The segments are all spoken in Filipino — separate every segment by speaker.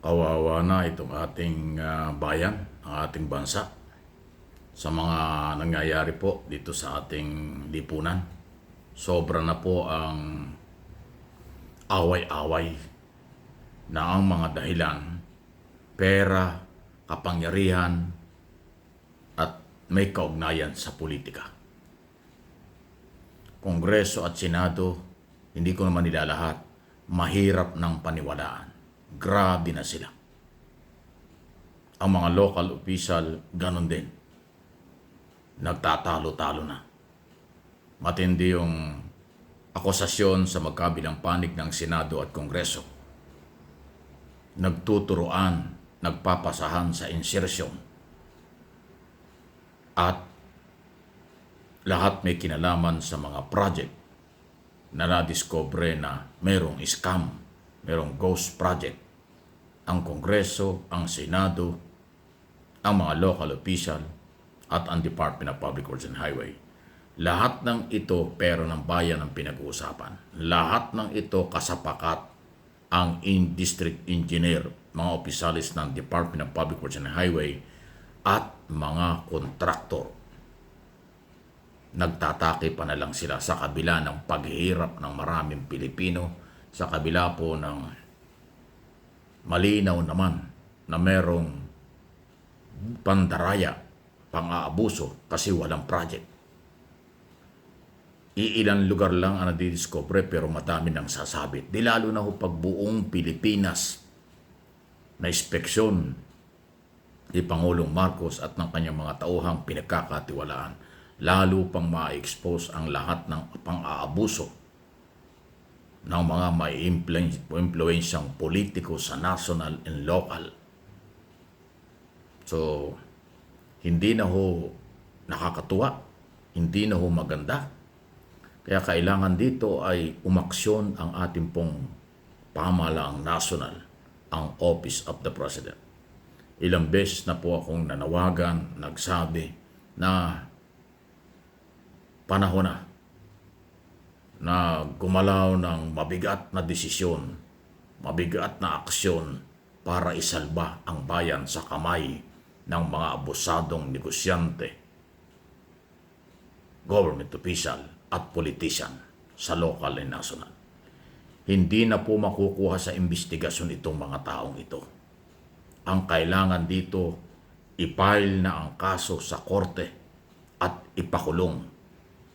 Speaker 1: Kawawa na itong ating bayan, ang ating bansa sa mga nangyayari po dito sa ating lipunan. Sobra na po ang away-away na ang mga dahilan, pera, kapangyarihan, at may kaugnayan sa politika. Kongreso at Senado, hindi ko naman nilalahat, mahirap ng paniwalaan. Grabe na sila. Ang mga local official, ganun din. Nagtatalo-talo na. Matindi yung akusasyon sa magkabilang panig ng Senado at Kongreso. Nagtuturoan, nagpapasahan sa insertion. At lahat may kinalaman sa mga project na nadiscover na mayroong scam, mayroong ghost project. Ang Kongreso, ang Senado, ang mga local official, at ang Department of Public Works and Highway. Lahat ng ito pero ng bayan ang pinag-uusapan. Lahat ng ito kasapakat ang district engineer, mga opisyalis ng Department of Public Works and Highway, at mga kontraktor. Nagtatake pa na lang sila sa kabila ng paghihirap ng maraming Pilipino, sa kabila po ng malinaw naman na merong pandaraya, pang-aabuso kasi walang project. Iilang lugar lang ang nadidiscover pero madami nang sasabit. Di lalo na ho pag buong Pilipinas na inspeksyon ni Pangulong Marcos at ng kanyang mga tauhang pinagkakatiwalaan. Lalo pang ma-expose ang lahat ng pang-aabuso ng mga may impluensyang politiko sa national and local. So, hindi na ho nakakatuwa, hindi na ho maganda. Kaya kailangan dito ay umaksyon ang ating pong pamahalaang national, ang Office of the President. Ilang beses na po akong nanawagan, nagsabi na panahon na gumalaw ng mabigat na desisyon, mabigat na aksyon para isalba ang bayan sa kamay ng mga abusadong negosyante, government official at politician sa local and national. Hindi na po makukuha sa investigasyon itong mga taong ito. Ang kailangan dito, i-file na ang kaso sa korte at ipakulong.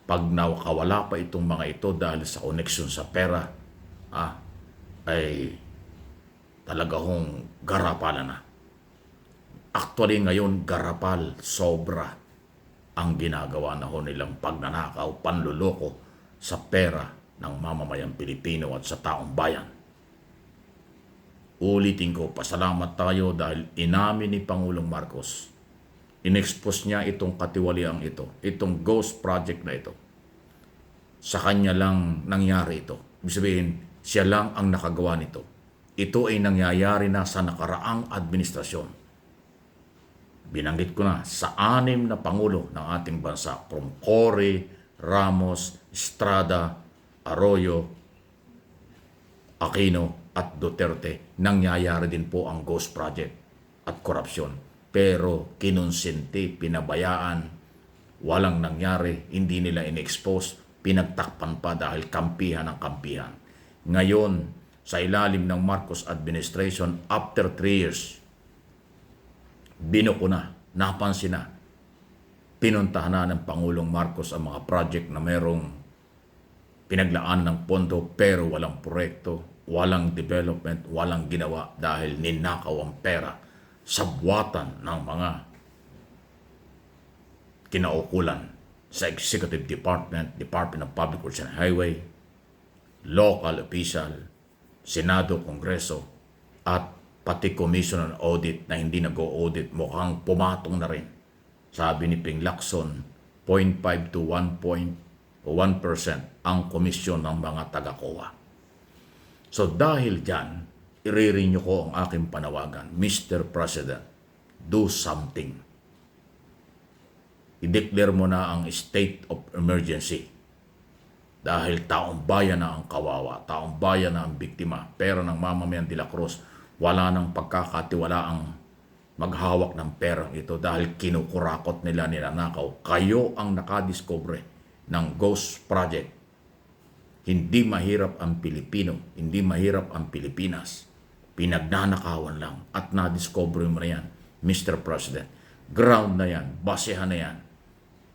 Speaker 1: Pag nakawala pa itong mga ito dahil sa koneksyon sa pera, ay talaga hong garapalan na. Actually ngayon, garapal, sobra ang ginagawa na ho nilang pagnanakaw, panluloko sa pera ng mamamayang Pilipino at sa taong bayan. Ulitin ko, pasalamat tayo dahil inamin ni Pangulong Marcos, inexpose niya itong katiwaliang ito, itong ghost project na ito. Sa kanya lang nangyari ito. Ibig sabihin, siya lang ang nakagawa nito. Ito ay nangyayari na sa nakaraang administrasyon. Binanggit ko na sa 6 na pangulo ng ating bansa, from Cory, Ramos, Estrada, Arroyo, Aquino at Duterte, nangyayari din po ang ghost project at korupsyon. Pero kinonsente, pinabayaan, walang nangyari, hindi nila in-expose, pinagtakpan pa dahil kampihan ang kampihan. Ngayon, sa ilalim ng Marcos administration, after 3 years, binuko na, napansin na, pinuntahan na ng Pangulong Marcos ang mga project na merong pinaglaan ng pondo pero walang proyekto, walang development, walang ginawa dahil ninakaw ang pera sa buwatan ng mga kinaukulan sa Executive Department, Department of Public Works and Highway, local official, Senado, Kongreso, at pati Commission on Audit na hindi nag-o-audit, mukhang pumatong na rin. Sabi ni Ping Lacson, 0.5 to 1% ang komisyon ng mga taga-COA. So dahil dyan, iririnyo ko ang aking panawagan, Mr. President, do something. I-declare mo na ang state of emergency. Dahil taong bayan na ang kawawa, taong bayan na ang biktima, pera ng mamamayan de la Cruz, wala nang pagkakatiwalaang maghawak ng perang ito dahil kinukurakot nila, ninanakaw. Kayo ang nakadiscover ng Ghost Project. Hindi mahirap ang Pilipino, hindi mahirap ang Pilipinas. Pinagnanakawan lang at na-discover mo na yan, Mr. President. Ground na yan, basehan na yan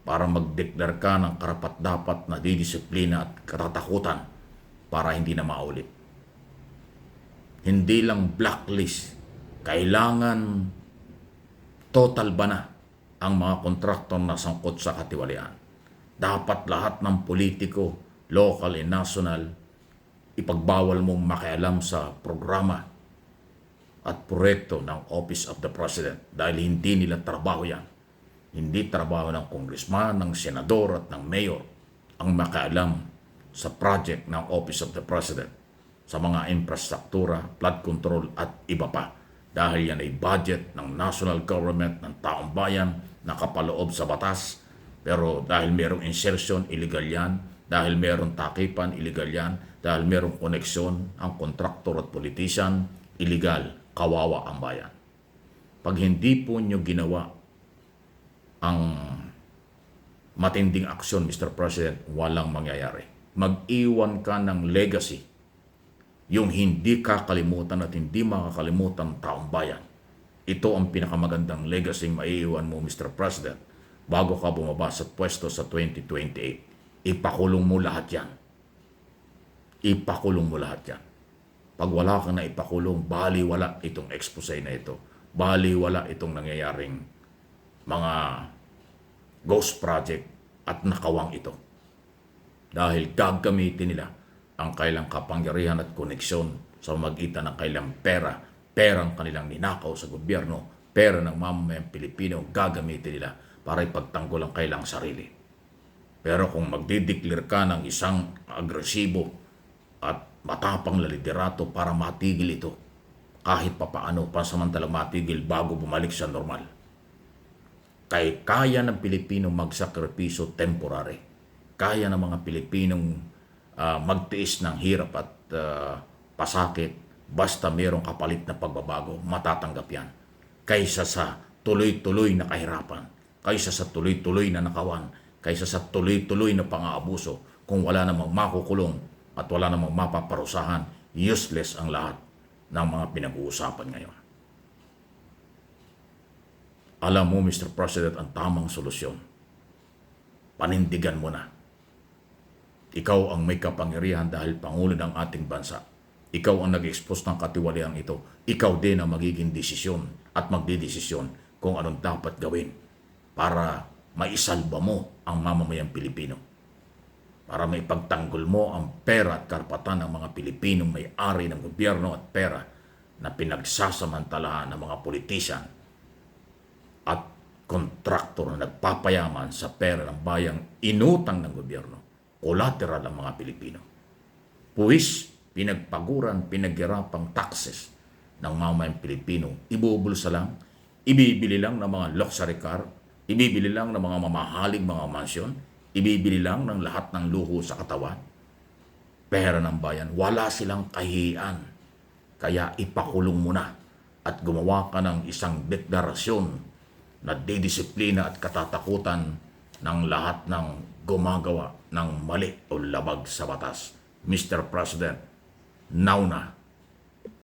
Speaker 1: para mag-declare ka ng karapat-dapat na didisiplina at katatakutan para hindi na maulit. Hindi lang blacklist, kailangan total ba na ang mga kontraktor na sangkot sa katiwalian. Dapat lahat ng politiko, local and national, ipagbawal mong makialam sa programa at proyekto ng Office of the President dahil hindi nila trabaho yan. Hindi trabaho ng congressman, ng senador at ng mayor ang makialam sa project ng Office of the President, sa mga infrastruktura, flood control at iba pa. Dahil yan ay budget ng national government, ng taong bayan, nakapaloob sa batas. Pero dahil merong insertion, illegal yan. Dahil merong takipan, illegal yan. Dahil merong koneksyon, ang kontraktor at politician, illegal, kawawa ang bayan. Pag hindi po nyo ginawa ang matinding aksyon, Mr. President, walang mangyayari. Mag-iwan ka ng legacy, yung hindi kakalimutan at hindi makakalimutan ng taong bayan. Ito ang pinakamagandang legacy maiiwan mo, Mr. President, bago ka bumaba sa pwesto sa 2028. Ipakulong mo lahat yan. Ipakulong mo lahat yan. Pag wala kang na ipakulong, baliwala itong expose na ito. Baliwala itong nangyayaring mga ghost project at nakawang ito. Dahil gagamitin nila ang kailang kapangyarihan at koneksyon sa magitan ng kailang pera, perang kanilang ninakaw sa gobyerno, pera ng mamamayang Pilipino, gagamitin nila para ipagtanggol ang kailang sarili. Pero kung magdideclare ka ng isang agresibo at matapang na liderato para matigil ito, kahit papaano, pansamantalang matigil bago bumalik sa normal. Kaya ng Pilipino magsakripisyo temporary. Kaya ng mga Pilipinong magtiis ng hirap at pasakit basta mayroong kapalit na pagbabago, matatanggap yan. Kaysa sa tuloy-tuloy na kahirapan, kaysa sa tuloy-tuloy na nakawan, kaysa sa tuloy-tuloy na pang-aabuso, kung wala namang makukulong at wala namang mapaparusahan, useless ang lahat ng mga pinag-uusapan ngayon. Alam mo, Mr. President, ang tamang solusyon. Panindigan mo na. Ikaw ang may kapangyarihan dahil Pangulo ng ating bansa. Ikaw ang nag-expose ng katiwaliang ito. Ikaw din ang magiging desisyon at magdidesisyon kung anong dapat gawin para maisalba mo ang mamamayang Pilipino. Para maipagtanggol mo ang pera at karapatan ng mga Pilipinong may-ari ng gobyerno at pera na pinagsasamantalahan ng mga politician at kontraktor na nagpapayaman sa pera ng bayang inutang ng gobyerno. Collateral ang mga Pilipino. Puwis, pinagpaguran, pinaghirapang taxes ng mamayang Pilipino. Ibubulsa lang, ibibili lang ng mga luxury car, ibibili lang ng mga mamahaling mga mansyon, ibibili lang ng lahat ng luho sa katawan. Pera ng bayan, wala silang kahihiyan. Kaya ipakulong mo na at gumawa ka ng isang deklarasyon na didisiplina at katatakutan ng lahat ng gumagawa ng mali o labag sa batas. Mr. President, now na